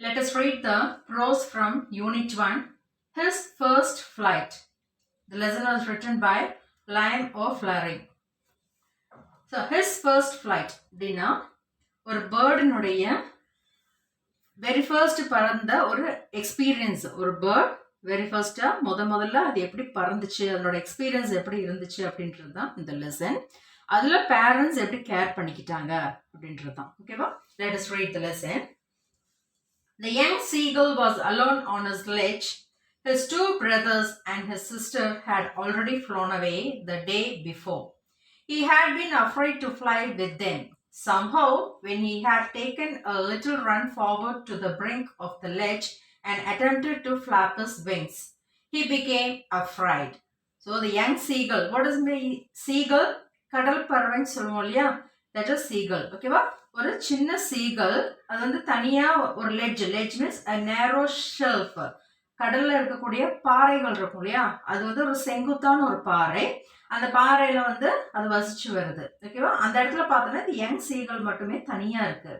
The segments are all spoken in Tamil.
Let us read the prose from Unit 1, His First Flight. The lesson was written by Lion O'Flaherty. So, his first flight அப்படின்னா ஒரு பேர்டினுடைய வெரி ஃபர்ஸ்ட் பறந்த ஒரு எக்ஸ்பீரியன்ஸ். ஒரு பேர்ட் வெரி ஃபர்ஸ்டா முதல்ல அது எப்படி பறந்துச்சு, அதனோட எக்ஸ்பீரியன்ஸ் எப்படி இருந்துச்சு அப்படின்றது தான் இந்த லெசன். அதுல பேரண்ட்ஸ் எப்படி கேர் பண்ணிக்கிட்டாங்க அப்படின்றது தான். ஓகேவா? Let us read the lesson. The young seagull was alone on his ledge. His two brothers and his sister had already flown away the day before. He had been afraid to fly with them. Somehow, when he had taken a little run forward to the brink of the ledge and attempted to flap his wings, he became afraid. So, the young seagull, what does mean seagull? கடல் பறவைன்னு சொல்லுவோம் இல்லையா? That is seagull. ஓகேவா? ஒரு சின்ன சீகல் அது வந்து தனியா ஒரு லெட்ஜ் மீன்ஸ் நேரோ ஷெல்ஃப், கடல்ல இருக்கக்கூடிய பாறைகள் இருக்கும் இல்லையா, அது வந்து ஒரு செங்குத்தான ஒரு பாறை. அந்த பாறையில வந்து அது வசிச்சு வருது. ஓகேவா? அந்த இடத்துல பார்த்தோன்னா இந்த யங் சீகல் மட்டுமே தனியா இருக்கு.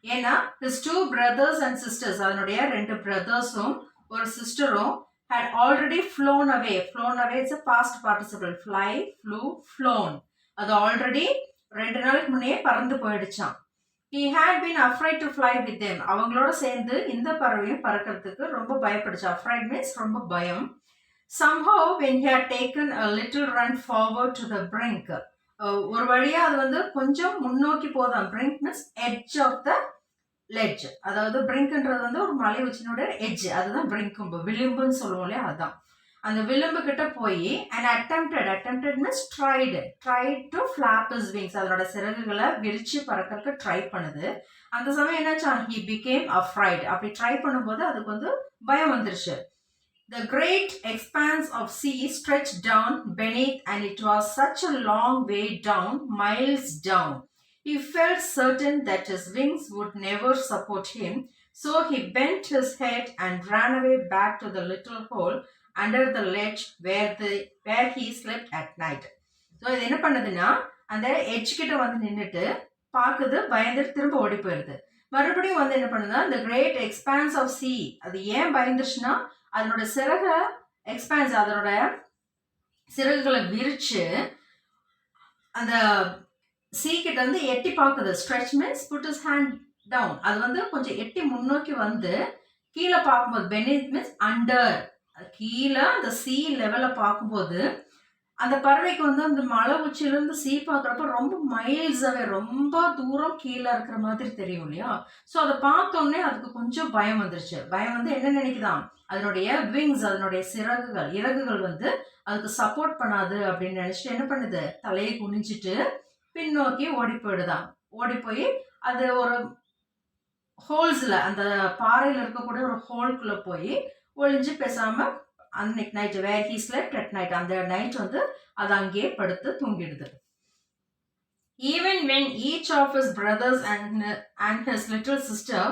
ஏன்னா his two brothers and sisters, அதனுடைய ரெண்டு பிரதர்ஸும் ஒரு சிஸ்டரும் had already flown away. Flown away is a past participle. Fly, flew, flown. அது ஆல்ரெடி 2 நாளைக்கு முன்னே பறந்து போயிடுச்சான். He had been afraid to fly with them. அவங்களோட சேர்ந்து இந்த பறவையும் பறக்கிறதுக்கு ரொம்ப பயப்படுச்சு. Afraid means ரொம்ப பயம். Somehow when he had taken a little run forward to the brink, ஒரு வழியா அது வந்து கொஞ்சம் முன்னோக்கி போதான். Brink means edge of the ledge. அதாவது brinkன்றது வந்து ஒரு மலை உச்சினோட edge, அதுதான் brink, விளிம்புன்னு சொல்லுவோம் இல்லையா, அதுதான். அந்த விளிம்பு கிட்ட போய் and attempted means tried to flap his wings, அதனோட சிறகுகளை விரிச்சு பறக்கிறதுக்கு ட்ரை பண்ணுது. அந்த சமயம் என்னாச்சா, he became afraid. அப்படி ட்ரை பண்ணும்போது அதுக்கு வந்து பயம் வந்துருச்சு. The great expanse of sea stretched down beneath and it was such a long way down, miles down. He felt certain that his wings would never support him, so he bent his head and ran away back to the little hole under the ledge where he slept at night. So இது என்ன பண்ணுதுன்னா, அந்த எட்ஜ் கிட்ட வந்து நின்றுட்டு பார்க்குது, பயந்துட்டு திரும்ப ஓடி போயிருது. மறுபடியும் வந்து என்ன பண்ணுதுன்னா, இந்த கிரேட் எக்ஸ்பான்ஸ் ஆஃப் சி, அது ஏன் பயந்துருச்சுன்னா அதனோட சிறகை எக்ஸ்பான்ஸ், அதனோட சிறகுகளை விரிச்சு அந்த சி கிட்ட வந்து எட்டி பார்க்குது. Stretch means put his hand down. அது வந்து கொஞ்சம் எட்டி முன்னோக்கி வந்து கீழே பார்க்கும்போது, பெனித் மீன்ஸ் அண்டர், கீழே அந்த சி லெவலில் பார்க்கும்போது அந்த பறவைக்கு வந்து அந்த மலை உச்சியிலேருந்து சி பார்க்குறப்ப ரொம்ப மைல்ஸாகவே ரொம்ப தூரம் கீழே இருக்கிற மாதிரி தெரியும் இல்லையா. ஸோ அதை பார்த்தோன்னே அதுக்கு கொஞ்சம் பயம் வந்துருச்சு. பயம் வந்து என்ன நினைக்குதான், அதனுடைய விங்ஸ், அதனுடைய இறகுகள் வந்து அதுக்கு சப்போர்ட் பண்ணாது அப்படின்னு நினச்சிட்டு என்ன பண்ணுது, தலையை குனிஞ்சிட்டு பின்னோக்கி ஓடி போயிடுதான். ஓடி போய் அது ஒரு ஹோல்ஸில், அந்த பாறையில் இருக்கக்கூடிய ஒரு ஹோல்குள்ளே போய் ஒளிஞ்சு பேசாம அன்னைக்கு night where he slept at night, அந்த நைட் வந்து அது அங்கேயே படுத்து தூங்கிடுது. Even when each of his brothers and his little sister,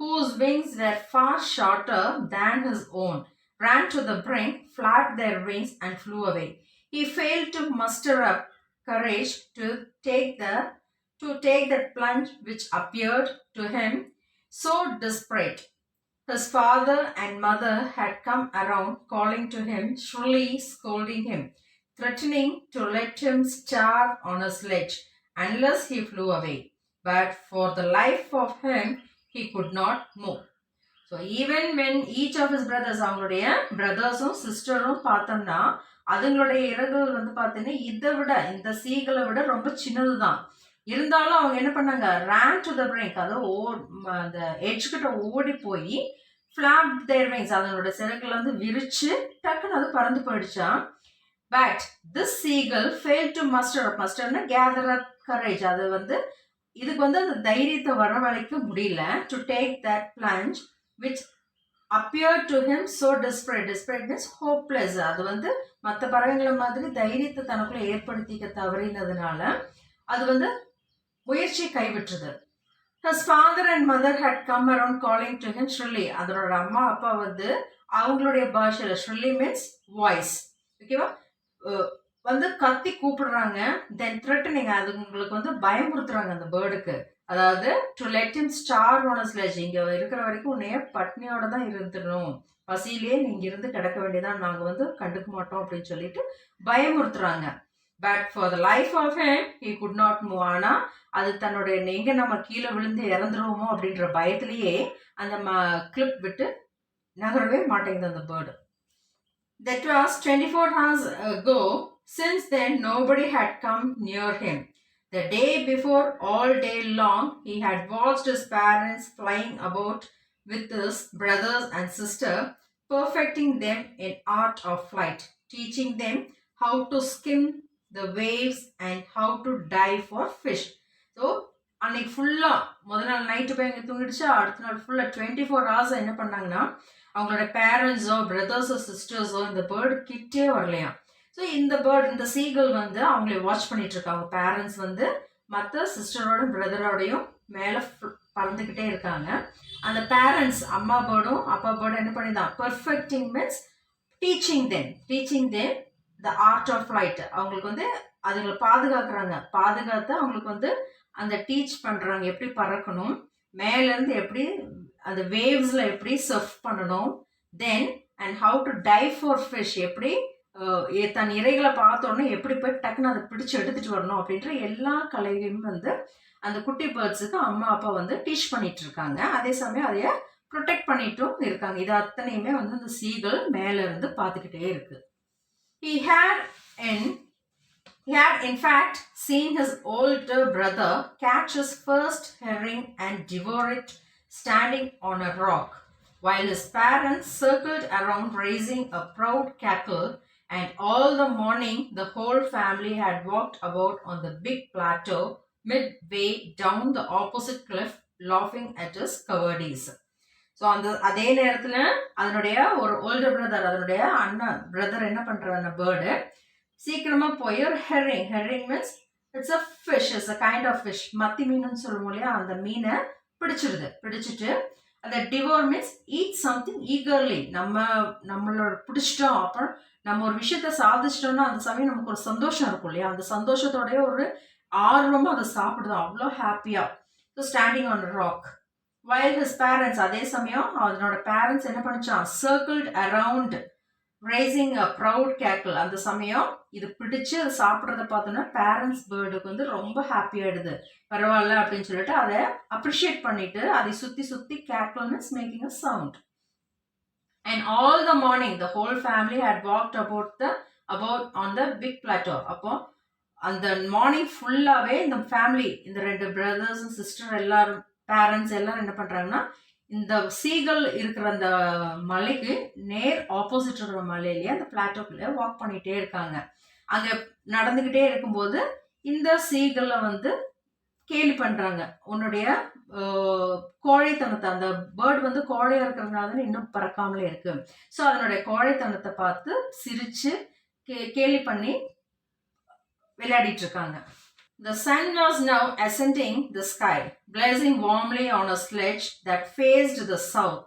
whose wings were far shorter than his own, ran to the brink, flapped their wings and flew away, he failed to muster up courage to take that plunge which appeared to him so desperate. His father and mother had come around, calling to him, shrilly scolding him, threatening to let him starve on his ledge unless he flew away. But for the life of him, he could not move. So even when each of his brothers, அவங்களுடைய பிரதர்ஸும் சிஸ்டரும் பார்த்தோம்னா அதுங்களுடைய இறகுகள் வந்து பார்த்தீங்கன்னா இதை விட, இந்த சீகளை விட ரொம்ப சின்னது தான். இருந்தாலும் அவங்க என்ன பண்ணாங்க, ran to the brink, அதாவது அந்த எட்ஜ் கிட்ட ஓடி போய் flapped their wings, அதனோட சிறகுல வந்து விரிச்சு டக்குன்னு அது பறந்து போயிடுச்சான். But this seagull failed to musterனா gather up courage, அது வந்து இதுக்கு வந்து அந்த தைரியத்தை வரவழைக்க முடியல. To take that plunge which appeared to him so desperate means hopeless, அது வந்து மற்ற பறவைங்களை மாதிரி தைரியத்தை தனக்குள்ள ஏற்படுத்திக்க தவறினதுனால அது வந்து முயற்சி கைவிட்டுது. His father and mother had come around calling to him shrilly, அதனோட அம்மா அப்பா வந்து அவங்களுடைய பாஷையில், shrilly means வாய்ஸ், ஓகேவா, வந்து கத்தி கூப்பிடுறாங்க. தென் த்ரெட்டனிங், அது உங்களுக்கு வந்து பயமுறுத்துறாங்க அந்த பேர்டுக்கு. அதாவது to let him starve on a sledge. இங்க இருக்கிற வரைக்கும் உன்னைய பட்னியோட தான் இருந்துடணும், பசியிலே நீங்க இருந்து கிடக்க வேண்டியதான், நாங்க வந்து கண்டுக்க மாட்டோம் அப்படின்னு சொல்லிட்டு பயமுறுத்துறாங்க. But for the life of him he could not move. ஆனா அது தன்னுடைய எங்க நம்ம கீழே விழுந்து இறந்துருவோமோ அப்படின்ற பயத்திலேயே அந்த கிளிப் விட்டு நகரவே மாட்டேங்குது அந்த bird. That was 24 hours ago. Since then, nobody had come near him. The day before, all day long, he had watched his parents flying about with his brothers and sister, perfecting them in art of flight, teaching them how to skim the waves and how to dive for fish. So, அன்னைக்கு ஃபுல்லாக முதல் நாள் நைட்டு போய் அங்கே தூங்கிடுச்சு. அடுத்த நாள் ஃபுல்லாக 24 ஹவர்ஸ் என்ன பண்ணாங்கன்னா அவங்களோட பேரண்ட்ஸோ பிரதர்ஸோ சிஸ்டர்ஸோ இந்த பேர்டு கிட்டே வரலையாம். ஸோ இந்த பேர்டு இந்த சீகல் வந்து அவங்கள வாட்ச் பண்ணிட்டு இருக்காங்க. பேரண்ட்ஸ் வந்து மற்ற சிஸ்டரோட பிரதரோடையும் மேலே பறந்துக்கிட்டே இருக்காங்க. அந்த பேரண்ட்ஸ் அம்மா பேர்டும் அப்பா பேர்டும் என்ன பண்ணிதான் perfecting means teaching them the art of flight. அவங்களுக்கு வந்து அதுங்களை பாதுகாத்து அவங்களுக்கு வந்து அந்த டீச் பண்ணுறாங்க எப்படி பறக்கணும், மேலேருந்து எப்படி அந்த வேவ்ஸில் எப்படி சர்ஃப் பண்ணணும், then and how to dive for fish, எப்படி தன் இறைகளை பார்த்தோன்னே எப்படி போய் டக்குன்னு அதை பிடிச்சி எடுத்துகிட்டு வரணும் அப்படின்ற எல்லா கலையும் வந்து அந்த குட்டி பேர்ட்ஸுக்கு அம்மா அப்பா வந்து டீச் பண்ணிட்டு இருக்காங்க. அதே சமயம் அதைய ப்ரொடெக்ட் பண்ணிட்டும் இருக்காங்க. இது அத்தனையுமே வந்து அந்த சீகல் மேலேருந்து பார்த்துக்கிட்டே இருக்கு. He had in fact seen his older brother catch his first herring and devour it standing on a rock, while his parents circled around raising a proud cackle, and all the morning the whole family had walked about on the big plateau midway down the opposite cliff, laughing at his cowardice. So அதே நேரத்தில் அதனுடைய ஒரு ஓல்டர் பிரதர், அதனுடைய அண்ணன் பிரதர் என்ன பண்ணுறாங்க, பேர்டு சீக்கிரமாக போய் ஒரு herring means it's a fish, it's a kind of fish, மத்தி மீனுன்னு சொல்லுவோம் இல்லையா, அந்த மீனை பிடிச்சிட்டு அந்த devour means eat something eagerly. நம்மளோட பிடிச்சிட்டோம், அப்புறம் நம்ம ஒரு விஷயத்த சாதிச்சிட்டோம்னா அந்த சமயம் நமக்கு ஒரு சந்தோஷம் இருக்கும் இல்லையா, அந்த சந்தோஷத்தோடைய ஒரு ஆர்வமாக அதை சாப்பிடுதோம் அவ்வளோ ஹாப்பியாக. So standing on rock while his parents, அதே சமயம் அதனோட பேரண்ட்ஸ் என்ன பண்ணிச்சான், circled around raising a proud cackle. அந்த சமயம் இது பிடிச்சு அதை சாப்பிட்றத பார்த்தோன்னா பேரண்ட்ஸ் பேர்டுக்கு வந்து ரொம்ப ஹாப்பி ஆயிடுது, பரவாயில்ல அப்படின்னு சொல்லிட்டு அதை அப்ரிஷியேட் பண்ணிட்டு அதை சுற்றி cackle means making a sound. And all the morning the whole family had walked about on the big plateau. அப்போ அந்த மார்னிங் ஃபுல்லாகவே இந்த ஃபேமிலி, இந்த 2 பிரதர்ஸ் அண்ட் சிஸ்டர் எல்லாரும் பேரண்ட்ஸ் எல்லாரும் என்ன பண்ணுறாங்கன்னா இந்த சீகல் இருக்கிற அந்த மலைக்கு நேர் ஆப்போசிட் இருக்கிற மலையிலேயே அந்த பிளாட்டோக்குள்ளே வாக் பண்ணிகிட்டே இருக்காங்க. அங்கே நடந்துக்கிட்டே இருக்கும்போது இந்த சீகல்ல வந்து கேலி பண்ணுறாங்க, உன்னுடைய கோழைத்தனத்தை, அந்த பேர்டு வந்து கோழையாக இருக்கிறதுனால இன்னும் பறக்காமலே இருக்கு. ஸோ அதனுடைய கோழைத்தனத்தை பார்த்து சிரித்து கேலி பண்ணி விளையாடிட்டு இருக்காங்க. The sun was now ascending the sky, blazing warmly on a sledge that faced the south.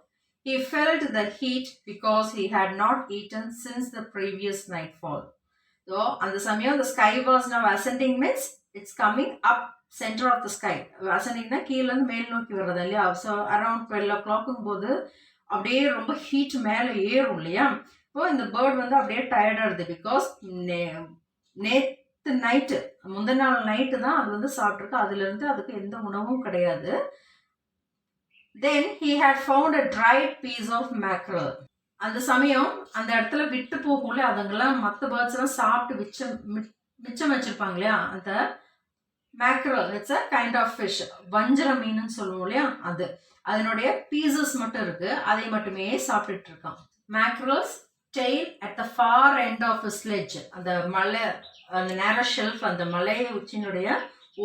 He felt the heat because he had not eaten since the previous nightfall. So, and the samyam, the sky was now ascending means it's coming up center of the sky. Ascending na கீழ இருந்து மேல் நோக்கி வர்றது இல்லையா. So around 12 o'clock போது அப்படியே ரொம்ப ஹீட் மேலே ஏறும் இல்லையா. இப்போ இந்த பேர்ட் வந்து அப்படியே டயர்டாக பிகாஸ் நைட்டு முந்தின நாள் நைட்டு தான் அது வந்து சாப்பிட்ருக்கு, அதுலேருந்து அதுக்கு எந்த உணவும் கிடையாது. Then he had found a dried piece of mackerel. அந்த சமயம் அந்த இடத்துல விட்டு போகும்ல, அதுங்கெல்லாம் மற்ற பேர்ட்ஸ் எல்லாம் சாப்பிட்டு மிச்சம் வச்சிருப்பாங்க இல்லையா, அந்த mackerel it's a kind of fish, வஞ்சர மீனுன்னு சொல்லுவோம் இல்லையா, அதனுடைய பீசஸ் மட்டும் இருக்கு, அதை மட்டுமே சாப்பிட்டுட்டு இருக்கான். மேக்ரல்ஸ் tail at the far end of a sledge. அந்த மலை, அந்த நேர ஷெல்ஃப், அந்த மலை உச்சினுடைய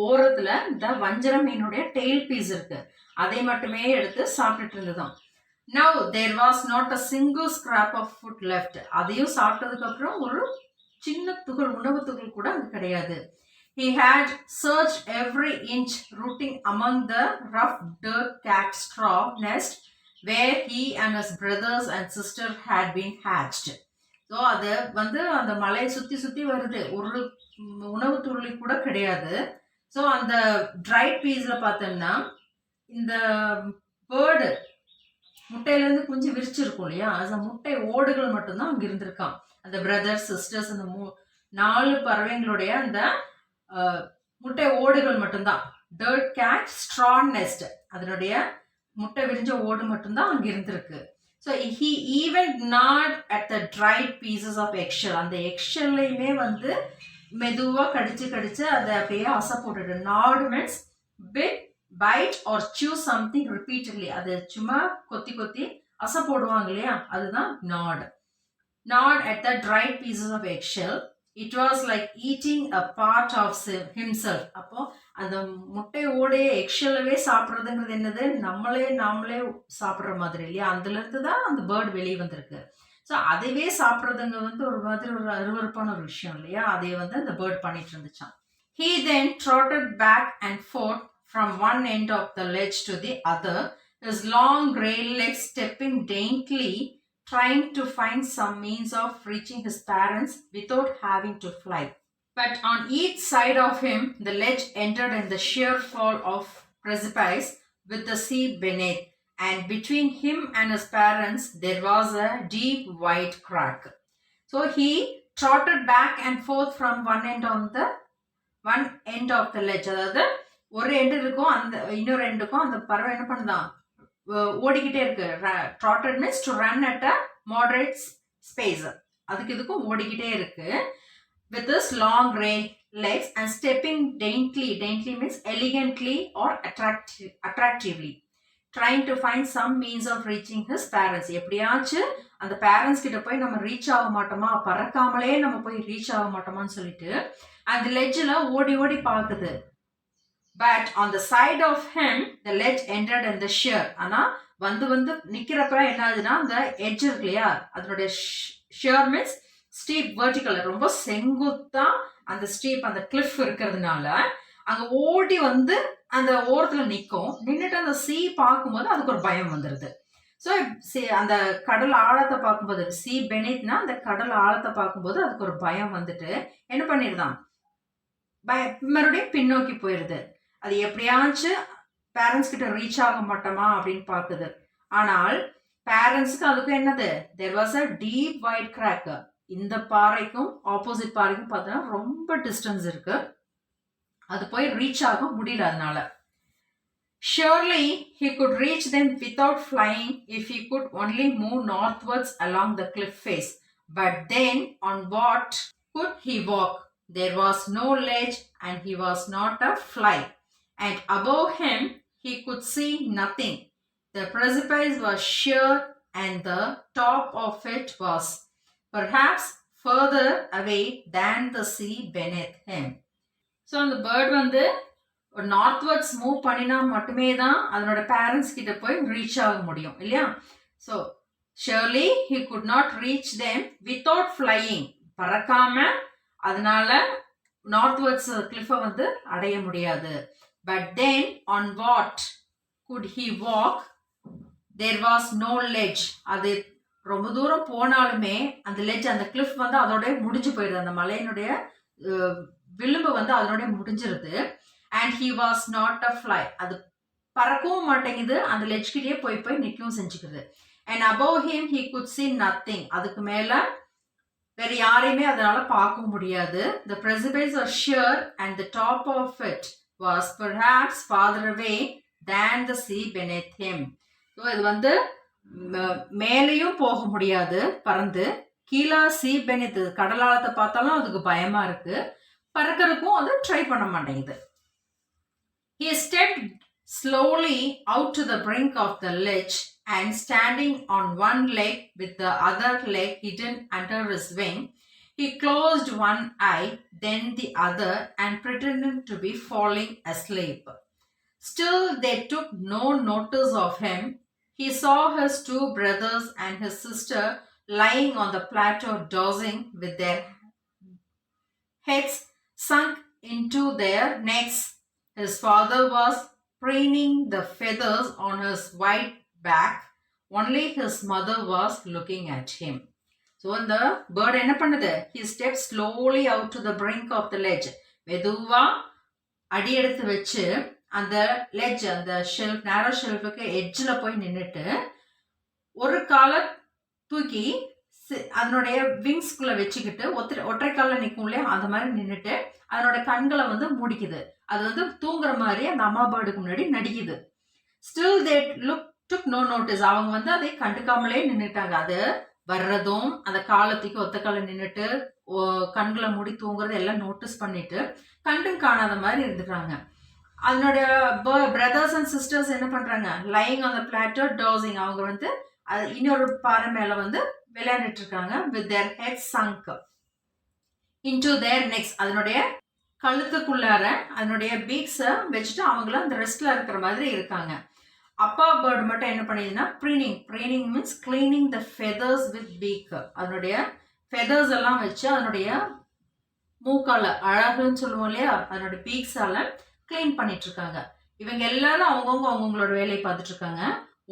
ஓரத்துல இந்த வஞ்சர மீனுடைய டெய்ல் பீஸ் இருக்கு, அதை மட்டுமே எடுத்து சாப்பிட்டுட்டு இருந்ததுதான். Now there was not a single scrap of food left. அதையும் சாப்பிட்டதுக்கு அப்புறம் ஒரு சின்ன துகள், உணவு துகள் கூட அங்க கிடையாது. He had searched every inch, rooting among the rough dirt cack straw nest where he and his brothers and sister had been hatched. So அது வந்து அந்த மலையை சுற்றி வருது, ஒரு உணவு துளி கூட கிடையாது. ஸோ அந்த ட்ரைட் பீஸில் பார்த்தோம்னா இந்த பேர்டு முட்டையிலேருந்து குஞ்சு விரிச்சிருக்கும் இல்லையா, அந்த முட்டை ஓடுகள் மட்டும்தான் அங்கே இருந்திருக்கான். அந்த பிரதர்ஸ் சிஸ்டர்ஸ் அந்த 4 பறவைங்களுடைய அந்த முட்டை ஓடுகள் மட்டும்தான். டர்ட் கேட் ஸ்ட்ரா நெஸ்ட், அதனுடைய முட்டை விரிஞ்ச ஓடு மட்டும்தான் அங்கே இருந்திருக்கு. So he even gnawed at the dried pieces of eggshell, அந்த எக்ஷல்லையுமே வந்து மெதுவாக கடிச்சு அதை அப்படியே அசை போட்டுட்டு. நாடு means bit bite or chews something repeatedly, அது சும்மா கொத்தி அசை போடுவாங்க இல்லையா, அதுதான் gnawed. Gnawed at the dried pieces of eggshell. It was like eating a part of himself. அப்போ அந்த முட்டையோடைய எக்ஷலவே சாப்பிட்றதுங்கிறது என்னது, நாமளே சாப்பிட்ற மாதிரி இல்லையா, அதுலேருந்து தான் அந்த பேர்ட் வெளியே வந்திருக்கு. ஸோ அதுவே சாப்பிட்றதுங்க வந்து ஒரு மாதிரி ஒரு அருவருப்பான ஒரு விஷயம் இல்லையா, அதை வந்து அந்த பேர்ட் பண்ணிட்டு இருந்துச்சான். He then trotted back and forth from one end of the ledge to the other, his long grey legs stepping daintily, trying to find some means of reaching his parents without having to fly. But on each side of him, the ledge entered in the sheer fall of precipice with the sea beneath, and between him and his parents there was a deep wide crack. So he trotted back and forth from one end of the ledge. அதாவது ஒரு எண்டு இருக்கும், அந்த இன்னொரு எண்டுக்கும் அந்த பறவை என்ன பண்ணுதான், ஓடிக்கிட்டே இருக்கு. trotted means to run at a moderate space, அதுக்கு இதுக்கும் ஓடிக்கிட்டே இருக்கு. with his long grey legs and stepping daintily means elegantly or attractively, trying to find some means of reaching his parents. எப்படியாச்சும் அந்த பேரண்ட்ஸ் கிட்ட போய் நம்ம ரீச் ஆக மாட்டோமா, பறக்காமலே நம்ம போய் ரீச் ஆக மாட்டோமான்னு சொல்லிட்டு அந்த லெட்ஜில் ஓடி பார்க்குது. But on the side of him the ledge ended in the sheer. ஆனால் வந்து நிற்கிறப்ப என்ன ஆகுதுன்னா, அந்த எட்ஜ் இருக்கு இல்லையா, அதனுடைய ஷியர் மீன்ஸ் ஸ்டீப் வெர்டிக்கல், ரொம்ப செங்குத்தா அந்த ஸ்டீப் அந்த கிளிஃப் இருக்கிறதுனால அங்கே ஓடி வந்து அந்த ஓரத்தில் நின்றுட்டு அந்த சீ பார்க்கும்போது அதுக்கு ஒரு பயம் வந்துடுது. ஸோ அந்த கடல் ஆழத்தை பார்க்கும்போது, சி பெனித்னா அந்த கடல் ஆழத்தை பார்க்கும்போது அதுக்கு ஒரு பயம் வந்துட்டு என்ன பண்ணிடுதான், மறுபடியும் பின்னோக்கி போயிடுது. அது எப்படியாச்சும் பேரண்ட்ஸ் கிட்ட ரீச் ஆக மாட்டோமா அப்படின்னு பார்க்குது. ஆனால் பேரண்ட்ஸுக்கு அதுக்கும் என்னது, there was a deep wide crack. இந்த பாறைக்கும் ஆப்போசிட் பாறைக்கும் பார்த்தோன்னா ரொம்ப டிஸ்டன்ஸ் இருக்கு, அது போய் ரீச் ஆக முடியல. அதனால surely he could reach them without flying if he could only move northwards along the cliff face. But then on what could he walk? There was no ledge and he was not a fly. And above him he could see nothing. The precipice was sheer and the top of it was perhaps further away than the sea beneath him. So the bird வந்து ஒரு நார்த்வர்ட்ஸ் மூவ் பண்ணினா மட்டுமே தான் அதனோட பேரண்ட்ஸ் கிட்ட போய் ரீச் ஆக முடியும் இல்லையா. So surely he could not reach them without flying, பறக்காம அதனால நார்த்வர்ட்ஸ் கிளிஃபை வந்து அடைய முடியாது. But then on what could he walk, there was no ledge. அது ரொம்ப தூரம் போனாலுமே அந்த லெட்ஜ் அந்த கிளிஃப் வந்து அதோட முடிஞ்சு போயிடுது, அந்த மலையினுடைய விளிம்பு வந்து அதனோட முடிஞ்சிருது. And he was not a fly, அது பறக்கவும் மாட்டேங்குது, அந்த லெட்ஜ்கிட்டே போய் நிற்கவும் செஞ்சுக்குது. And above him he could see nothing, அதுக்கு மேலே வேற யாரையுமே அதனால பார்க்க முடியாது. The precipice was sheer and the top of it was perhaps farther away than the sea beneath him. So இது வந்து மேலேயும் போக முடியாது பறந்து, கீழே sea beneath கடலாளத்தை பார்த்தாலும் அதுக்கு பயமா இருக்கு, பறக்கிறதுக்கும் அது ட்ரை பண்ண மாட்டேங்குது. He stepped slowly out to the brink of the ledge and standing on one leg with the other leg hidden under his wing, he closed one eye, then the other, and pretended to be falling asleep. Still they took no notice of him. He saw his 2 brothers and his sister lying on the plateau dozing with their heads sunk into their necks. His father was preening the feathers on his white back. Only his mother was looking at him. So the bird என்ன பண்ணுது, he stepped slowly out to the brink of the ledge. மெதுவா அடி எடுத்து வச்சு அந்த லெட்ஜ், அந்த ஷெல்ஃப், நேரோ ஷெல்ஃபுக்கு எட்ஜில் போய் நின்றுட்டு ஒரு காலை தூக்கி அதனுடைய விங்ஸ்குள்ளே வச்சுக்கிட்டு ஒற்றை காலில் நிற்கும் இல்லையா, அந்த மாதிரி நின்றுட்டு அதனோட கண்களை வந்து மூடிக்குது. அது வந்து தூங்குற மாதிரி அந்த அம்மா பேர்டுக்கு முன்னாடி நடிக்குது. Still they took no notice. அவங்க வந்து அதை கண்டுக்காமலே நின்றுட்டாங்க. அது வர்றதும் அந்த காலத்துக்கு ஒத்த காலை நின்றுட்டு கண்களை மூடி தூங்குறது எல்லாம் நோட்டீஸ் பண்ணிட்டு கண்டும் காணாத மாதிரி இருந்துட்டாங்க. அதனுடைய பிரதர்ஸ் அண்ட் சிஸ்டர்ஸ் என்ன பண்றாங்க, lying on the plateau dozing. அவங்க வந்து இன்னொரு பாறை மேல வந்து விளையாண்டுட்டு இருக்காங்க. With their head sunk into their necks. அதனுடைய கழுத்துக்குள்ளார அதனுடைய பீக்ஸை வச்சுட்டு அவங்களும் அந்த ரெஸ்ட்ல இருக்கிற மாதிரி இருக்காங்க. அப்பா பேர்டு மட்டும் என்ன பண்ணிதுன்னா preening means cleaning the feathers with beak. அதனுடைய ஃபெதர்ஸ் எல்லாம் வச்சு அதனுடைய மூக்கால அழகுன்னு சொல்லுவோம் இல்லையா, அதனுடைய பீக்ஸால கிளீன் பண்ணிட்டு இருக்காங்க. இவங்க எல்லாரும் அவங்களோட வேலையை பார்த்துட்டு இருக்காங்க.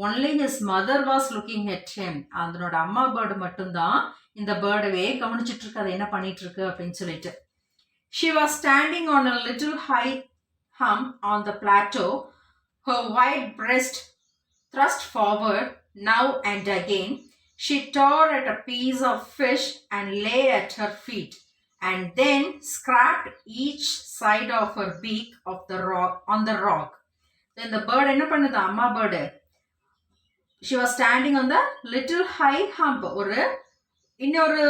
Only his mother was looking at him. அதனோட அம்மா பேர்டு மட்டும்தான் இந்த பேர்டவே கவனிச்சுட்டு இருக்கு, அது என்ன பண்ணிட்டு இருக்கு அப்படின்னு சொல்லிட்டு. She was standing on a little high hump on the plateau, her wide breast thrust forward now and again. She tore at a piece of fish and lay at her feet, and then scraped each side of her beak of the rock on the rock. Then the bird என்ன பண்ணுது, அம்மா bird, she was standing on the little high hump. ஒரு இன்னொரு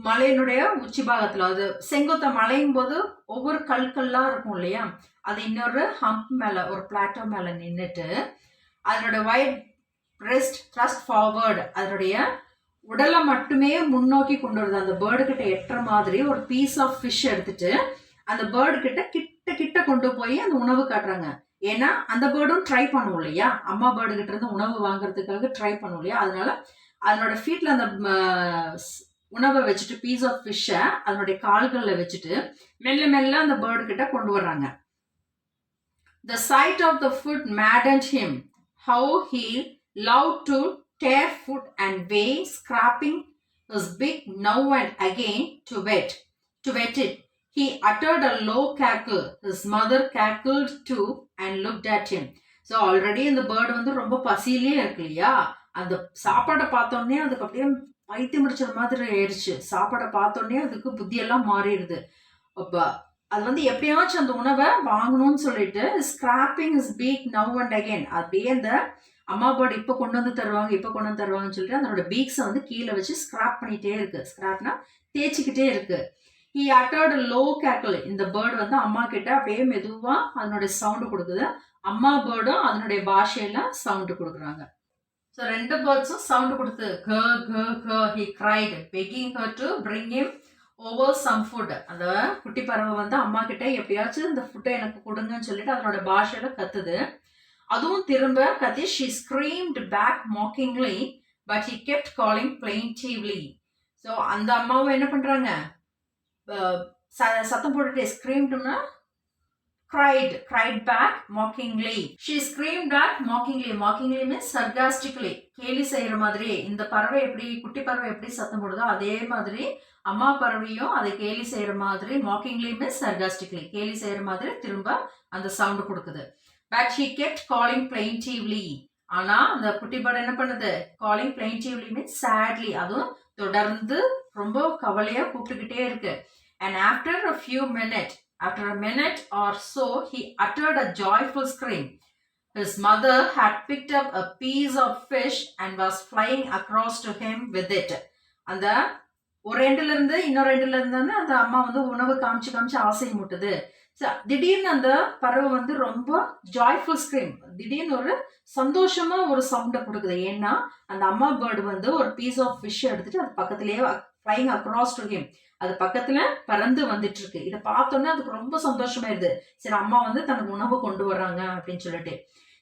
மலையினுடைய உச்சி பாகத்துல, அது செங்குத்த மலையும் போது ஒவ்வொரு கல்கள்லாம் இருக்கும் இல்லையா, அது இன்னொரு ஹம்ப் மேல ஒரு பிளாட்டோ மேல நின்றுட்டு அதனோட வைட் பிரெஸ்ட் த்ரஸ்ட் ஃபார்வர்டு, அதனுடைய உடலை மட்டுமே முன்னோக்கி கொண்டு வருது. அந்த பேர்டு கிட்ட எட்டுற மாதிரி ஒரு பீஸ் ஆஃப் ஃபிஷ் எடுத்துட்டு அந்த பேர்டு கிட்ட கிட்ட கொண்டு போய் அந்த உணவு காட்டுறாங்க. ஏன்னா அந்த பேர்டும் ட்ரை பண்ணும் இல்லையா, அம்மா பேர்டு கிட்ட இருந்து உணவு வாங்குறதுக்காக ட்ரை பண்ணும் இல்லையா, அதனால அதனோட ஃபீட்ல அந்த உணவை வச்சுட்டு பீஸ் ஆஃப் ஃபிஷ்ஷை அதனுடைய கால்களில் வச்சுட்டு மெல்ல மெல்ல அந்த பேர்டு கிட்ட கொண்டு வர்றாங்க. The sight of the food maddened him. How he loved to tear food and weigh, scraping his beak now and again to wet it. He uttered a low cackle. His mother cackled too and looked at him. So already இந்த பேர்டு வந்து ரொம்ப பசியிலே இருக்கு இல்லையா, அந்த சாப்பாடை பார்த்தோன்னே அதுக்கு அப்படியே பைத்தியம் முடிச்ச மாதிரி ஆயிடுச்சு. சாப்பாடை பார்த்தோன்னே அதுக்கு புத்தியெல்லாம் மாறிடுது. அப்போ அது வந்து எப்படியாச்சும் அந்த உணவை வாங்கணும்னு சொல்லிட்டு scrapping is peak now and again. அப்படியே அந்த அம்மா பேர்டு இப்போ கொண்டு வந்து தருவாங்கன்னு சொல்லிட்டு அதனோட பீக்ஸை வந்து கீழே வச்சு ஸ்கிராப் பண்ணிட்டே இருக்கு. ஸ்கிராப்னா தேய்ச்சிக்கிட்டே இருக்கு. He uttered a low cackle. இந்த பேர்டு வந்து அம்மா கிட்ட அப்படியே மெதுவா அதனுடைய சவுண்டு கொடுக்குது. அம்மா பேர்டும் அதனுடைய பாஷையில சவுண்டு கொடுக்குறாங்க. ஸோ ரெண்டு பேர்ட்ஸும் சவுண்டு கொடுத்து he cried, begging her to bring him over some food. அந்த குட்டி பறவை வந்து அம்மா கிட்ட எப்படியாச்சும் இந்த ஃபுட்டை எனக்கு கொடுங்கன்னு சொல்லிட்டு அதனோட பாஷையில கத்துது. அதுவும் திரும்ப கத்தி she screamed back mockingly, but he kept calling plaintively. So அந்த அம்மாவும் என்ன பண்றாங்க, சத்தம் போட்டுட்டு screamedனா cried back mockingly. She screamed back mockingly means sarcastically. கேலி செய்யற மாதிரி. இந்த பறவை எப்படி, குட்டி பறவை எப்படி சத்தம் போடுதோ அதே மாதிரி அம்மா பறவையும் அதை கேலி செய்யற மாதிரி mockingly means sarcastically. கேலி செய்யற மாதிரி திரும்ப அந்த சவுண்ட் கொடுக்குது. But he kept calling plaintively. ஆனா அந்த குட்டி பறவை என்ன பண்ணுது, calling plaintively means sadly. அதுவும் தொடர்ந்து ரொம்ப கவலையா கூப்பிட்டுக்கிட்டே இருக்கு. And after a minute or so, he uttered a joyful scream. His mother had picked up a piece of fish and was flying across to him with it. அந்த ஒரு எண்டுல இருந்து இன்னொரு எண்டுல இருந்தானே அந்த அம்மா வந்து உணவு காமிச்சு ஆசை மூட்டுது. திடீர்னு அந்த பறவை வந்து ரொம்ப ஜாய்ஃபுல் ஸ்கிரீம், திடீர்னு ஒரு சந்தோஷமா ஒரு சவுண்டை கொடுக்குது. ஏன்னா அந்த அம்மா பேர்டு வந்து ஒரு பீஸ் ஆஃப் ஃபிஷ் எடுத்துட்டு அது பக்கத்திலேயே flying across to him, அது பக்கத்துல பறந்து வந்துட்டு இருக்கு. இதை பார்த்தோன்னே அதுக்கு ரொம்ப சந்தோஷமாயிருது. சரி அம்மா வந்து தனக்கு உணவு கொண்டு வர்றாங்க அப்படின்னு சொல்லிட்டு.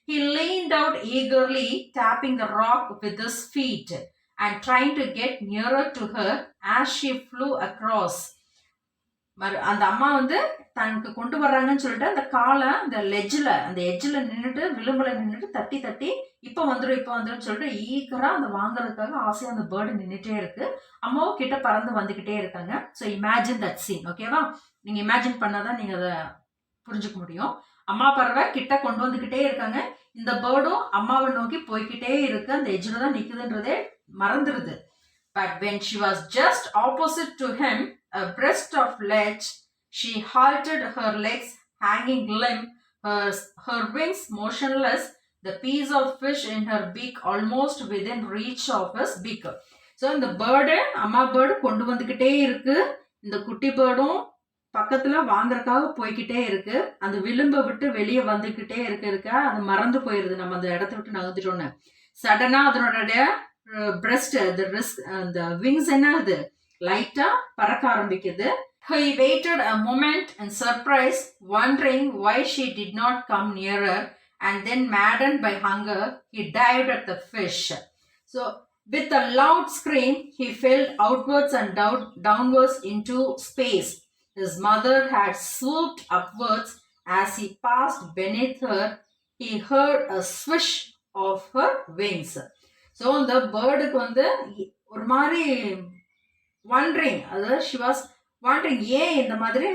He leaned out eagerly, tapping the rock with his feet and trying to get nearer to her as she flew across. அந்த அம்மா வந்து தனக்கு கொண்டு வர்றாங்கன்னு சொல்லிட்டு அந்த காலை அந்த எட்ஜில் நின்றுட்டு விளிம்புல நின்றுட்டு தட்டி இப்போ வந்துடும் சொல்லிட்டு ஈகரா அந்த வாங்குறதுக்காக ஆசையா அந்த பேர்டு நின்றுட்டே இருக்கு. அம்மாவும் கிட்ட பறந்து வந்துகிட்டே இருக்காங்க. So imagine that scene. ஓகேவா, நீங்க இமேஜின் பண்ணாதான் நீங்க அதை புரிஞ்சுக்க முடியும். அம்மா பறவை கிட்ட கொண்டு வந்துகிட்டே இருக்காங்க, இந்த பேர்டும் அம்மாவை நோக்கி போய்கிட்டே இருக்கு, அந்த எஜ்ஜில் தான் நிக்குதுன்றதே மறந்துடுது. But when she was just opposite to him, abreast of ledge, she halted, her legs hanging limp, her wings motionless, the piece of fish in her beak almost within reach of his beak. So இந்த பேர்டு அம்மா பேர்டு கொண்டு வந்துக்கிட்டே இருக்கு, இந்த குட்டி பேர்டும் பக்கத்துல வாங்குறதுக்காக போய்கிட்டே இருக்கு, அந்த விளிம்பை விட்டு வெளியே வந்துக்கிட்டே இருக்க அது மறந்து போயிருது, நம்ம அந்த இடத்த விட்டு நகர்ந்துட்டோன்னு. சடனா அதனுடைய பிரஸ்ட் அந்த விங்ஸ் என்ன ஆகுது, லைட்டா பறக்க ஆரம்பிக்குது. He waited a moment in surprise, wondering why she did not come nearer, and then maddened by hunger, he dived at the fish. So with a loud scream, he fell outwards and downwards into space. His mother had swooped upwards. As he passed beneath her, he heard a swish of her wings. So அந்த பேர்டுக்கு வந்து ஒரு மாதிரி wondering, அதாவது she was wondering, ஏன் இந்த மாதிரி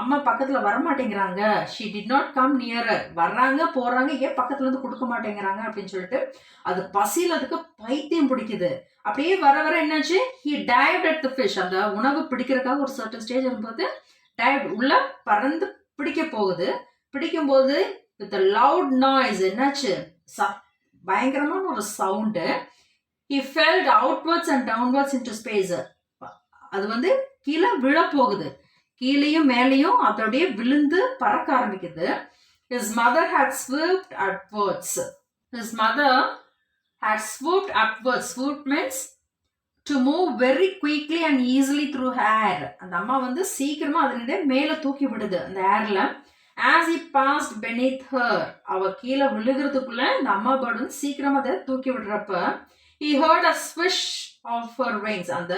அம்மா பக்கத்தில் வரமாட்டேங்கிறாங்க, she did not come nearer, வர்றாங்க போகிறாங்க, ஏன் பக்கத்துல இருந்து கொடுக்க மாட்டேங்கிறாங்க அப்படின்னு சொல்லிட்டு அது பசியில் அதுக்கு பைத்தியம் பிடிக்குது. அப்படியே வர வர என்னாச்சு, he dived at the fish, அந்த உணவு பிடிக்கிறதுக்காக ஒரு certain ஸ்டேஜ் வரும்போது dived உள்ள பறந்து பிடிக்க போகுது. பிடிக்கும்போது with a loud noise என்னாச்சு, பயங்கரமான ஒரு sound. he fell outwards and downwards into space, அது வந்து கீழே விழ போகுது, கீழேயும் மேலேயும் அப்படியே விழுந்து பறக்க ஆரம்பிக்குது. his mother had swooped upwards. his mother had swooped upwards. swoop means to move very quickly and easily through air. அந்த அம்மா வந்து சீக்கிரமா அதனுடைய மேல தூக்கி விடுது அந்த ஏர்ல. as he passed beneath her, அவ கீழே விழுகிறதுக்குள்ள இந்த அம்மா பேர்டு வந்து சீக்கிரமா அதை தூக்கி விடுறப்ப he heard a swish of her wings. அந்த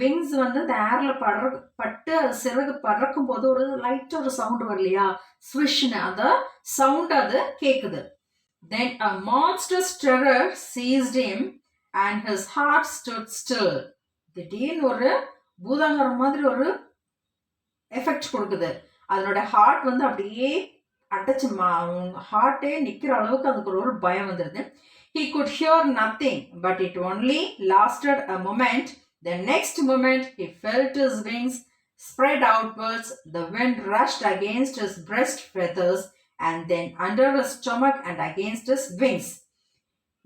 விங்ஸ் வந்து அந்த ஏர்ல பட்டு அது சிறகு பறக்கும் போது ஒரு லைட்டா ஒரு சவுண்ட் வரலையா, ஸ்விஷ்னு அந்த சவுண்ட் அது கேக்குது. then a monstrous terror seized him and his heart stood still. திடீர்னு ஒரு பூதாகரம் மாதிரி ஒரு எஃபெக்ட் கொடுக்குது, அதனோட ஹார்ட் வந்து அப்படியே அடைச்சு ஹார்ட்டே நிக்கிற அளவுக்கு அதுக்கு ஒரு பயம் வந்துருது. he could hear nothing, but it only lasted a moment. The next moment he felt his wings spread outwards, the wind rushed against his breast feathers and then under his stomach and against his wings.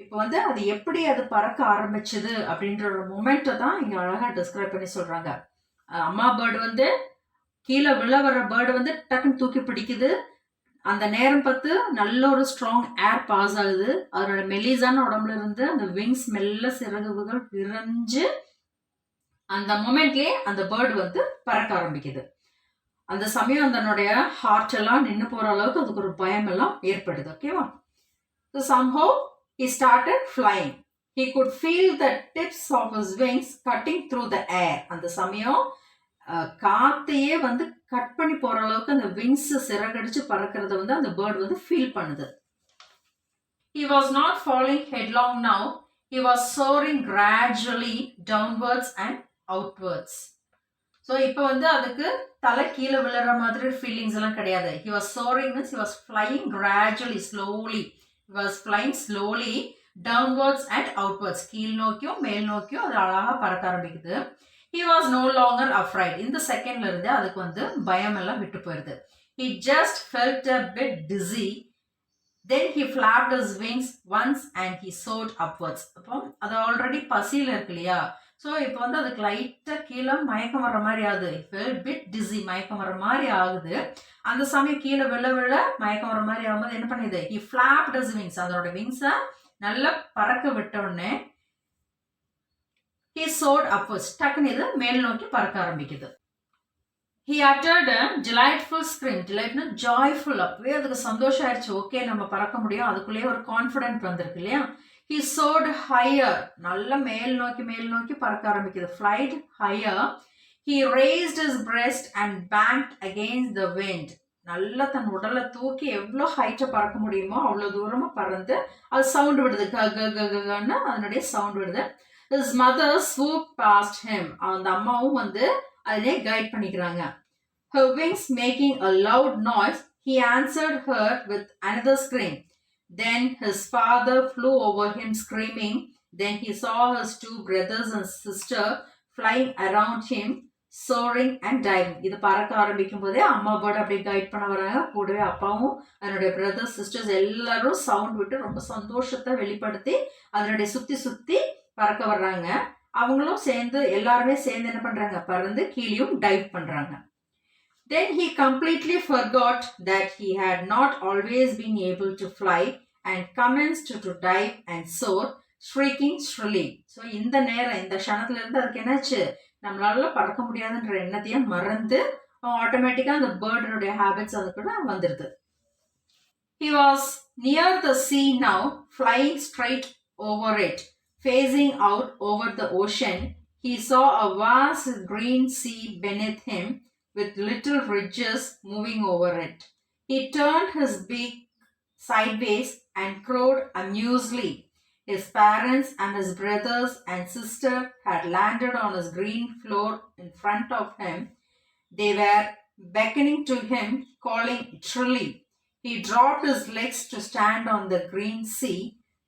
இப்போ வந்து அது எப்படி அது பறக்க ஆரம்பிச்சது அப்படின்ற ஒரு மொமெண்ட்டை தான் இங்கே அழகாக டிஸ்கிரைப் பண்ணி சொல்கிறாங்க. அம்மா பேர்டு வந்து கீழே விழ வர்ற பேர்டு வந்து டக்குன்னு தூக்கி பிடிக்குது, அந்த நேரம் பார்த்து நல்ல ஒரு ஸ்ட்ராங் ஏர் பாஸ் ஆகுது, அதனோட மெலிசான உடம்புல இருந்து அந்த விங்ஸ் மெல்ல சிறகுகள் விரைஞ்சு அந்த மொமெண்ட்லேயே அந்த பேர்டு வந்து பறக்க ஆரம்பிக்குது. அந்த சமயம் அதனுடைய ஹார்ட் எல்லாம் நின்று போகிற அளவுக்கு அதுக்கு ஒரு பயம் எல்லாம் ஏற்படுது. ஓகேவா? So somehow he started flying. He could feel the tips of his wings cutting through the air. அந்த சமயம் காத்தையே வந்து கட் பண்ணி போற அளவுக்கு அந்த விங்ஸ் சிறகடிச்சு பறக்கிறத வந்து அந்த பேர்டு வந்து ஃபீல் பண்ணுது. He was not falling headlong now. He was soaring gradually downwards and outwards. So இப்போ வந்து அதுக்கு தலை கீழே விழுற மாதிரி ஃபீலிங்ஸ் எல்லாம் கிடையாது. He was soaring means he was flying gradually, slowly. He was flying slowly downwards and outwards. கீழ் நோக்கியும் மேல் நோக்கியும் அது அழகாக பறக்க ஆரம்பிக்குது. He was no longer afraid. இந்த செகண்ட்ல இருந்து அதுக்கு வந்து பயம் எல்லாம் விட்டு போயிருது. He just felt a bit dizzy. Then he flapped his wings once and he soared upwards. அப்போ அது ஆல்ரெடி பசியில் இருக்கு இல்லையா, ஸோ இப்போ வந்து அதுக்கு லைட்டாக கீழே மயக்கம் வர்ற மாதிரி ஆகுது. felt bit dizzy, மயக்கம் வர்ற மாதிரி ஆகுது. அந்த சமயம் கீழே விழ மயக்கம் வர்ற மாதிரி ஆகும்போது என்ன பண்ணுது, he flapped his wings, அதோட விங்ஸை நல்லா பறக்க விட்ட உடனே he soared upwards, டக்குன்னு இது மேல் நோக்கி பறக்க ஆரம்பிக்குது. He uttered a delightful scream. delightனா joyful, அப்பவே அதுக்கு சந்தோஷம் ஆயிடுச்சு, ஓகே நம்ம பறக்க முடியும், அதுக்குள்ளேயே ஒரு கான்ஃபிடென்ட் வந்திருக்கு இல்லையா. He soared higher, நல்ல மேல் நோக்கி பறக்க ஆரம்பிக்குது, flight higher. He raised his breast and banked against the wind. நல்லா தன் உடலை தூக்கி எவ்வளோ ஹைட்டை பறக்க முடியுமோ அவ்வளோ தூரமாக பறந்து அது சவுண்ட் விடுது, கன்னு அதனுடைய சவுண்ட் விடுது. His mother swooped past him. அந்த அம்மாவும் வந்து அதிலே கைட் பண்ணிக்கிறாங்க. Her wings making a loud noise, He answered her with another scream. Then his father flew over him screaming. Then he saw his two brothers and sister flying around him, soaring and diving. இது பறக்க ஆரம்பிக்கும் போதே அம்மா பேர்டு அப்படியே கைட் பண்ண வராங்க. கூடவே அப்பாவும் அதனுடைய பிரதர்ஸ் சிஸ்டர்ஸ் எல்லாரும் சவுண்ட் விட்டு ரொம்ப சந்தோஷத்தை வெளிப்படுத்தி அதனுடைய சுத்தி சுத்தி பறக்க வர்றாங்க. அவங்களும் சேர்ந்து எல்லாருமே சேர்ந்து என்ன பண்றாங்க, பறந்து கீழேயும் டைவ் பண்றாங்க. Then he completely forgot that he had not always been able to fly and commenced to dive and soar, shrieking shrilly. So இந்த நேரம் இந்த க்ஷணத்துல இருந்து அதுக்கு என்னாச்சு, நம்மளால பறக்க முடியாதுன்ற எண்ணத்தையும் மறந்து ஆட்டோமேட்டிக்கா அந்த பேர்டுடைய ஹேபிட்ஸ் அது கூட வந்துருது. He was near the sea now, flying straight over it, facing out over the ocean. He saw a vast green sea beneath him, with little ridges moving over it. He turned his beak sideways and crowed amusedly. His parents and his brothers and sister had landed on his green floor in front of him. They were beckoning to him, calling shrilly. He dropped his legs to stand on the green sea.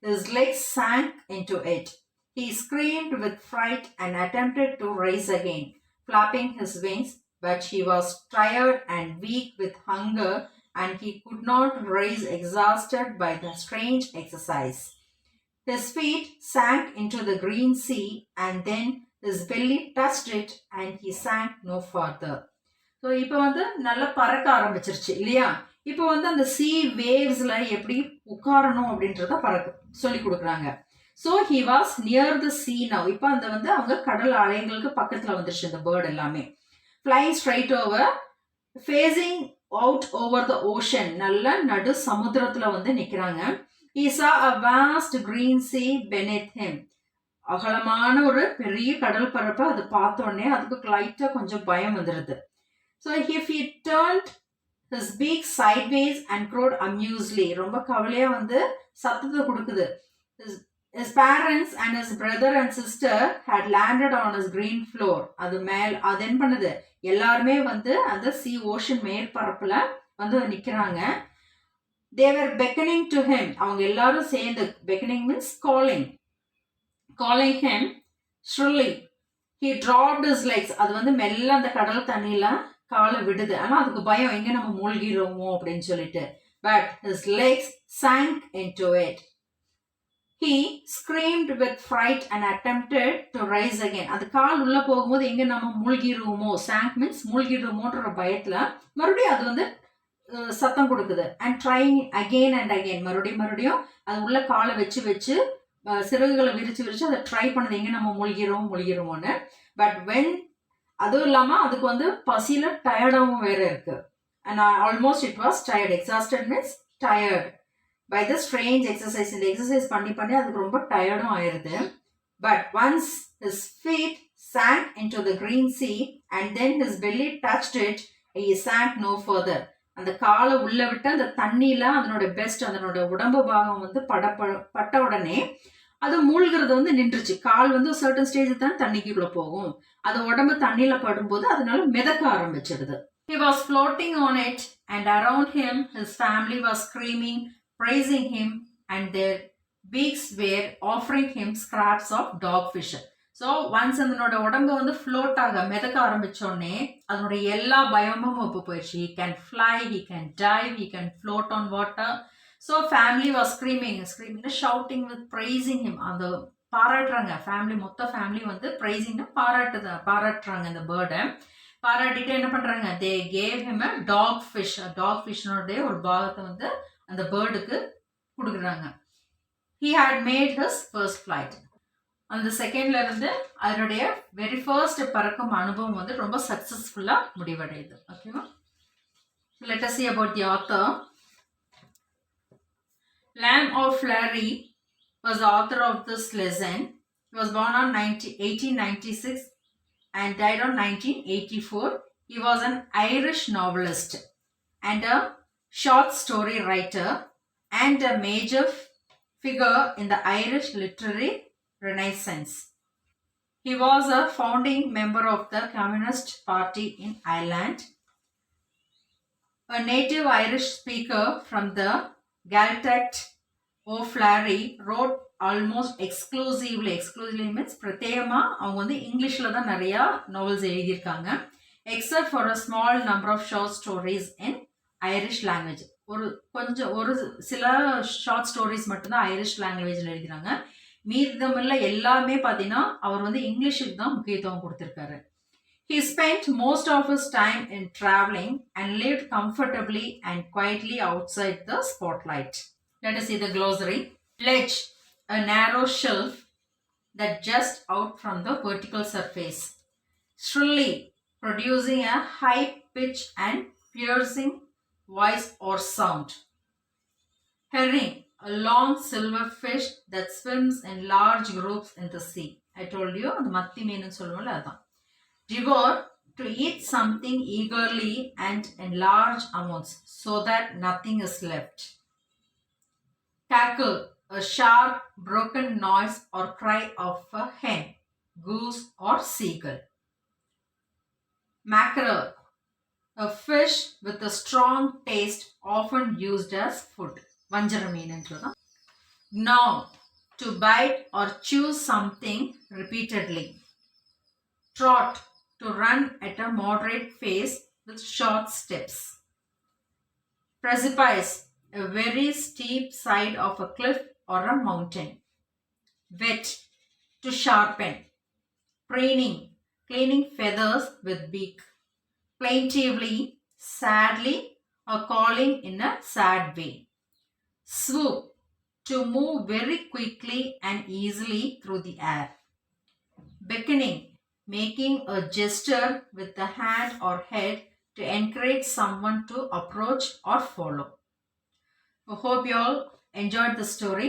His legs sank into it. He screamed with fright and attempted to rise again, flapping his wings, but he was tired and weak with hunger, and he could not rise, exhausted by the strange exercise. His feet sank into the green sea, and then his belly touched it, and he sank no further. So இப்போ வந்து நல்லா பறக்க ஆரம்பிச்சிருச்சு இல்லையா. இப்போ வந்து அந்த சி வேவ்ஸ்ல எப்படி உட்காரணும் அப்படின்றத சொல்லி கொடுக்குறாங்க. So he was near the sea now. இப்போ அந்த வந்து அவங்க கடல் அலைகளுக்கு பக்கத்தில் வந்துருச்சு இந்த பேர்டு எல்லாமே. Flying straight over, facing out over the ocean. நல்ல நடு சமுத்திரத்துல வந்து நிக்கிறாங்க. He saw a vast green sea beneath him. அகலமான ஒரு பெரிய கடல் பரப்பை அது பார்த்தோடனே அதுக்கு லைட்டா கொஞ்சம் பயம் வந்துருது. So if he turned his beak sideways and crowed amusedly. ரொம்ப கவலையா வந்து சத்தத்தை கொடுக்குது. His parents and his brother and sister had landed on his green floor. அது என்ன பண்ணுது, எல்லாருமே வந்து அந்த சி ஓஷன் மேற்பரப்புல வந்து நிக்கிறாங்க. They were beckoning to him. அவங்க எல்லாரும் சேர்ந்து, beckoning means calling him shrilly. He dropped his legs. அது வந்து மெல்ல அந்த கடல் தண்ணியில காலை விடுது. ஆனா அதுக்கு பயம், எங்க நம்ம மூழ்கிடுவோமோ அப்படின்னு சொல்லிட்டு. But his legs sank into it. He screamed with fright and attempted to rise again. அந்த கால் உள்ள போகும்போது எங்க நம்ம மூழ்கிடுவோமோ, sank means மூழ்கிடுவோமோன்ற பயத்துல மறுபடியும் அது வந்து சத்தம் கொடுக்குது. And trying again and again. மறுபடியும் அது உள்ள காலை வச்சு சிறகுகளை விரிச்சு அதை ட்ரை பண்ணுது, எங்க நம்ம மூழ்கிடுவோம்னு. பட் வென் அதுவும் இல்லாம அதுக்கு வந்து பசியில டயர்டாகவும் வேற இருக்கு. And almost it was tired. Exhausted means tired by the strange exercise. இந்த எக்ஸசைஸ் பண்ணி அதுக்கு ரொம்ப டயர்டும் ஆயிருது. But once his feet sank into the green sea and then his belly touched it, he sank no further. அந்த காலை உள்ள விட்டு அந்த தண்ணியில அதனோட பெஸ்ட், அதனோட உடம்பு பாகம் வந்து பட்ட உடனே அது மூழ்கிறது வந்து நின்றுச்சு. கால் வந்து சர்டன் ஸ்டேஜ் தான் தண்ணிக்குள்ள போகும். அது உடம்பு தண்ணியில படும்போது அதனால மிதக்க ஆரம்பிச்சிடுது. He was floating on it and around him his family was screaming, praising him, and their beaks were offering him scraps of dogfish. So once அதனோட உடம்பு வந்து ஃப்ளோட் ஆக மிதக்க ஆரம்பிச்சோடனே அதனுடைய எல்லா பயமும் இப்போ போயிடுச்சு. He can fly, he can dive, he can float on water. So family was screaming, shouting with praising him. அந்த பாராட்டுறாங்க, ஃபேமிலி மொத்த ஃபேமிலி வந்து praising பாராட்டுறாங்க இந்த பேர்டை. பாராட்டிட்டு என்ன பண்றாங்க, they gave him a dogfish. டாக்ஃபிஷ்னுடைய ஒரு பாகத்தை வந்து அந்த பேர்டுக்கு கொடுக்குறாங்க. He had made his first flight. அந்த செகண்ட்ல இருந்து அதனுடைய வெரி ஃபர்ஸ்ட் பறக்கும் அனுபவம் வந்து ரொம்ப சக்சஸ்ஃபுல்லா முடிவடையுது. ஓகேவா? Let us see about the author. Lamb of Flary was the author of this lesson. He was born on 1896 and died on 1984. He was an Irish novelist and a short story writer and a major figure in the Irish literary Renaissance. He was a founding member of the Communist Party in Ireland. A native Irish speaker from the Gaeltacht O'Flaherty wrote almost exclusively means பிரத்யேகமா அவங்க வந்து இங்கிலீஷ்ல தான் நிறைய நாவல்ஸ் எழுதியிருக்காங்க except for a small number of short stories in Irish language. ஒரு சில ஷார்ட் ஸ்டோரிஸ் மட்டும்தான் ஐரிஷ் லாங்குவேஜில் எழுதினாங்க. மீதமில்ல எல்லாமே பார்த்தீங்கன்னா அவர் வந்து இங்கிலீஷுக்கு தான் முக்கியத்துவம் கொடுத்துருக்காரு. He spent most of his time in traveling and lived comfortably and quietly outside the spotlight. Let us see the glossary. Ledge, a narrow shelf that juts out from the vertical surface. Shrilly, producing a high pitch and piercing voice or sound. Herring, a long silver fish that swims in large groups in the sea. I told you, the matti meenu solluvola adha. Devour, to eat something eagerly and in large amounts so that nothing is left. Cackle, a sharp broken noise or cry of a hen, goose or seagull. Mackerel, a fish with a strong taste often used as food. Vanjara meen entrudha. Gnaw, to bite or chew something repeatedly. Trot, to run at a moderate pace with short steps. Precipice, a very steep side of a cliff or a mountain. Whet, to sharpen. Preening, cleaning feathers with beak. Plaintively, sadly, or calling in a sad way. Swoop, to move very quickly and easily through the air. Beckoning, making a gesture with the hand or head to encourage someone to approach or follow. I hope you all enjoyed the story.